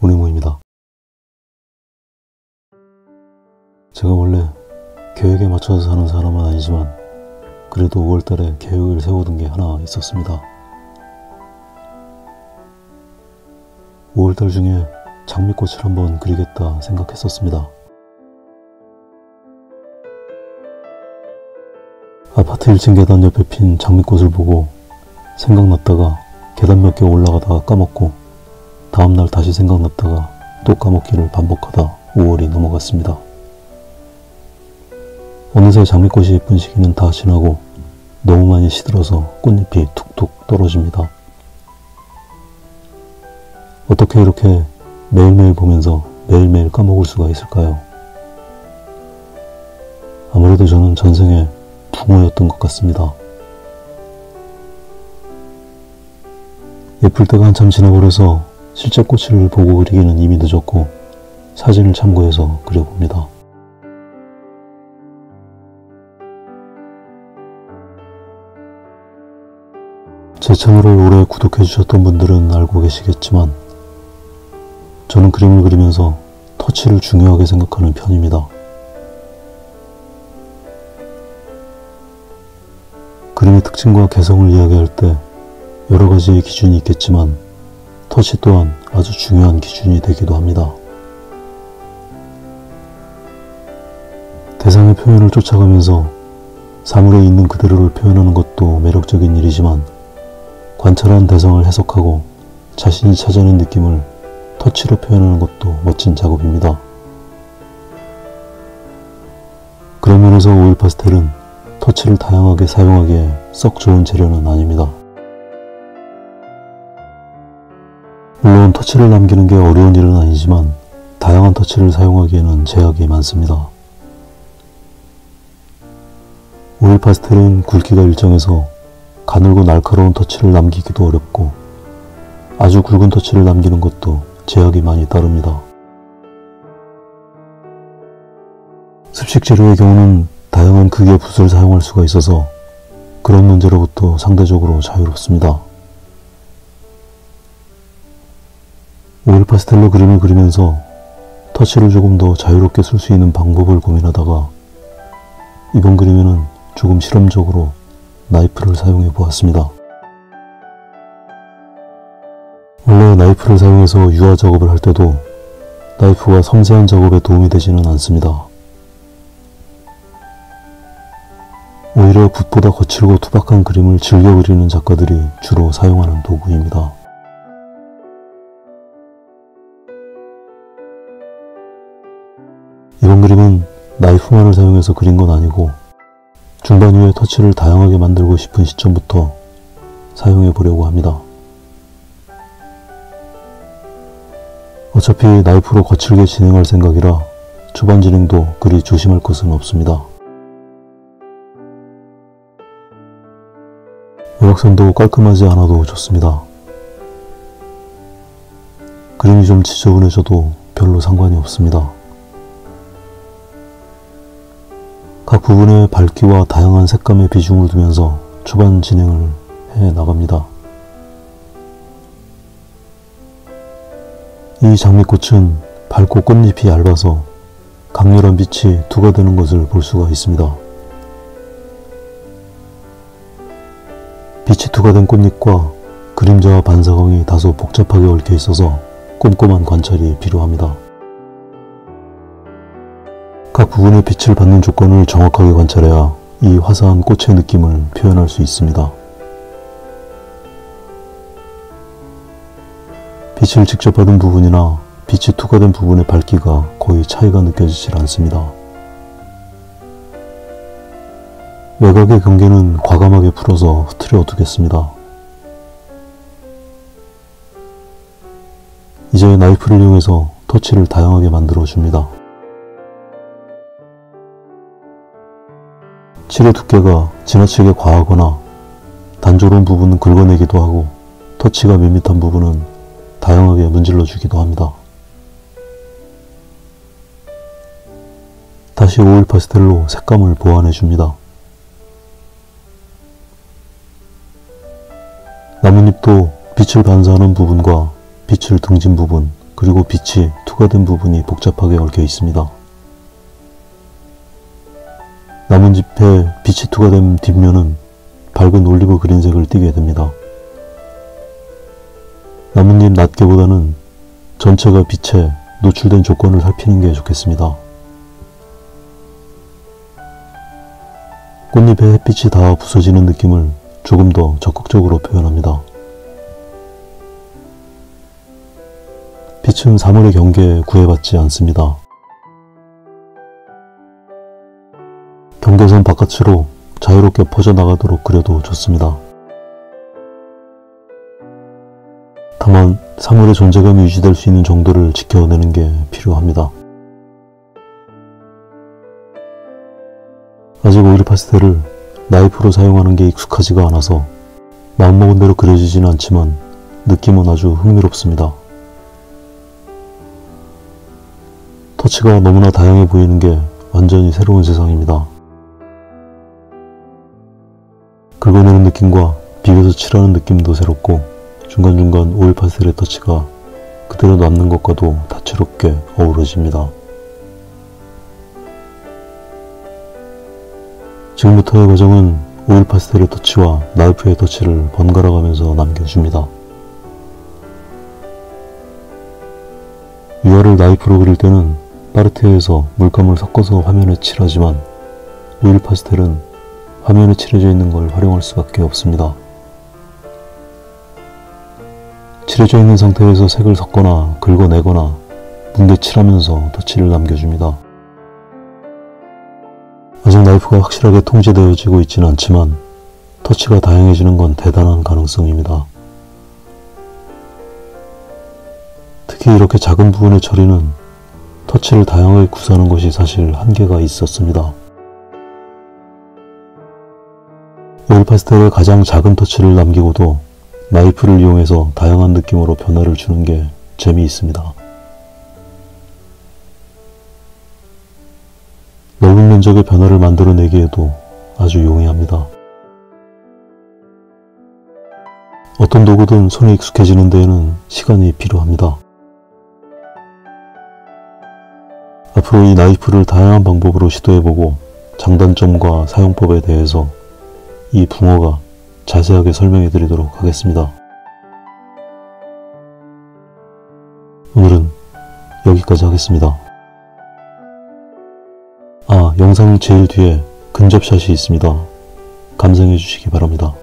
운이모입니다. 제가 원래 계획에 맞춰서 사는 사람은 아니지만 그래도 5월달에 계획을 세워둔 게 하나 있었습니다. 5월달 중에 장미꽃을 한번 그리겠다 생각했었습니다. 아파트 1층 계단 옆에 핀 장미꽃을 보고 생각났다가 계단 몇 개 올라가다가 까먹고 다음날 다시 생각났다가 또 까먹기를 반복하다 5월이 넘어갔습니다. 어느새 장미꽃이 예쁜 시기는 다 지나고 너무 많이 시들어서 꽃잎이 툭툭 떨어집니다. 어떻게 이렇게 매일매일 보면서 매일매일 까먹을 수가 있을까요? 아무래도 저는 전생에 붕어였던 것 같습니다. 예쁠 때가 한참 지나버려서 실제 꽃을 보고 그리기는 이미 늦었고 사진을 참고해서 그려봅니다. 제 채널을 오래 구독해주셨던 분들은 알고 계시겠지만 저는 그림을 그리면서 터치를 중요하게 생각하는 편입니다. 그림의 특징과 개성을 이야기할 때 여러 가지의 기준이 있겠지만 터치 또한 아주 중요한 기준이 되기도 합니다. 대상의 표현을 쫓아가면서 사물에 있는 그대로를 표현하는 것도 매력적인 일이지만 관찰한 대상을 해석하고 자신이 찾아낸 느낌을 터치로 표현하는 것도 멋진 작업입니다. 그런 면에서 오일 파스텔은 터치를 다양하게 사용하기에 썩 좋은 재료는 아닙니다. 물론 터치를 남기는 게 어려운 일은 아니지만 다양한 터치를 사용하기에는 제약이 많습니다. 오일 파스텔은 굵기가 일정해서 가늘고 날카로운 터치를 남기기도 어렵고 아주 굵은 터치를 남기는 것도 제약이 많이 따릅니다. 습식 재료의 경우는 다양한 크기의 붓을 사용할 수가 있어서 그런 문제로부터 상대적으로 자유롭습니다. 오일 파스텔로 그림을 그리면서 터치를 조금 더 자유롭게 쓸 수 있는 방법을 고민하다가 이번 그림에는 조금 실험적으로 나이프를 사용해 보았습니다. 원래 나이프를 사용해서 유화 작업을 할 때도 나이프가 섬세한 작업에 도움이 되지는 않습니다. 오히려 붓보다 거칠고 투박한 그림을 즐겨 그리는 작가들이 주로 사용하는 도구입니다. 이번 그림은 나이프만을 사용해서 그린 건 아니고 중반 후에 터치를 다양하게 만들고 싶은 시점부터 사용해 보려고 합니다. 어차피 나이프로 거칠게 진행할 생각이라 초반 진행도 그리 조심할 것은 없습니다. 외곽선도 깔끔하지 않아도 좋습니다. 그림이 좀 지저분해져도 별로 상관이 없습니다. 각 부분의 밝기와 다양한 색감의 비중을 두면서 초반 진행을 해 나갑니다. 이 장미꽃은 밝고 꽃잎이 얇아서 강렬한 빛이 투과되는 것을 볼 수가 있습니다. 빛이 투과된 꽃잎과 그림자와 반사광이 다소 복잡하게 얽혀 있어서 꼼꼼한 관찰이 필요합니다. 각 부분의 빛을 받는 조건을 정확하게 관찰해야 이 화사한 꽃의 느낌을 표현할 수 있습니다. 빛을 직접 받은 부분이나 빛이 투과된 부분의 밝기가 거의 차이가 느껴지질 않습니다. 외곽의 경계는 과감하게 풀어서 흐트려 두겠습니다. 이제 나이프를 이용해서 터치를 다양하게 만들어 줍니다. 칠의 두께가 지나치게 과하거나 단조로운 부분은 긁어내기도 하고 터치가 밋밋한 부분은 다양하게 문질러 주기도 합니다. 다시 오일 파스텔로 색감을 보완해 줍니다. 나뭇잎도 빛을 반사하는 부분과 빛을 등진 부분, 그리고 빛이 투과된 부분이 복잡하게 얽혀 있습니다. 나뭇잎에 빛이 투과된 뒷면은 밝은 올리브 그린색을 띠게 됩니다. 나뭇잎 낱개보다는 전체가 빛에 노출된 조건을 살피는 게 좋겠습니다. 꽃잎에 햇빛이 닿아 부서지는 느낌을 조금 더 적극적으로 표현합니다. 빛은 사물의 경계에 구애받지 않습니다. 경계선 바깥으로 자유롭게 퍼져나가도록 그려도 좋습니다. 다만 사물의 존재감이 유지될 수 있는 정도를 지켜내는 게 필요합니다. 아직 오일 파스텔을 나이프로 사용하는 게 익숙하지가 않아서 마음먹은 대로 그려지지는 않지만 느낌은 아주 흥미롭습니다. 터치가 너무나 다양해 보이는 게 완전히 새로운 세상입니다. 긁어내는 느낌과 비벼서 칠하는 느낌도 새롭고 중간중간 오일 파스텔의 터치가 그대로 남는 것과도 다채롭게 어우러집니다. 지금부터의 과정은 오일 파스텔의 터치와 나이프의 터치를 번갈아 가면서 남겨줍니다. 유화를 나이프로 그릴 때는 파르테에서 물감을 섞어서 화면에 칠하지만 오일 파스텔은 화면에 칠해져 있는 걸 활용할 수밖에 없습니다. 칠해져 있는 상태에서 색을 섞거나 긁어내거나 뭉개 칠하면서 터치를 남겨줍니다. 아직 나이프가 확실하게 통제되어지고 있지는 않지만 터치가 다양해지는 건 대단한 가능성입니다. 특히 이렇게 작은 부분의 처리는 터치를 다양하게 구사하는 것이 사실 한계가 있었습니다. 오일 파스텔의 가장 작은 터치를 남기고도 나이프를 이용해서 다양한 느낌으로 변화를 주는 게 재미있습니다. 넓은 면적의 변화를 만들어내기에도 아주 용이합니다. 어떤 도구든 손에 익숙해지는 데에는 시간이 필요합니다. 앞으로 이 나이프를 다양한 방법으로 시도해보고 장단점과 사용법에 대해서 이 붕어가 자세하게 설명해 드리도록 하겠습니다. 오늘은 여기까지 하겠습니다. 영상 제일 뒤에 근접샷이 있습니다. 감상해 주시기 바랍니다.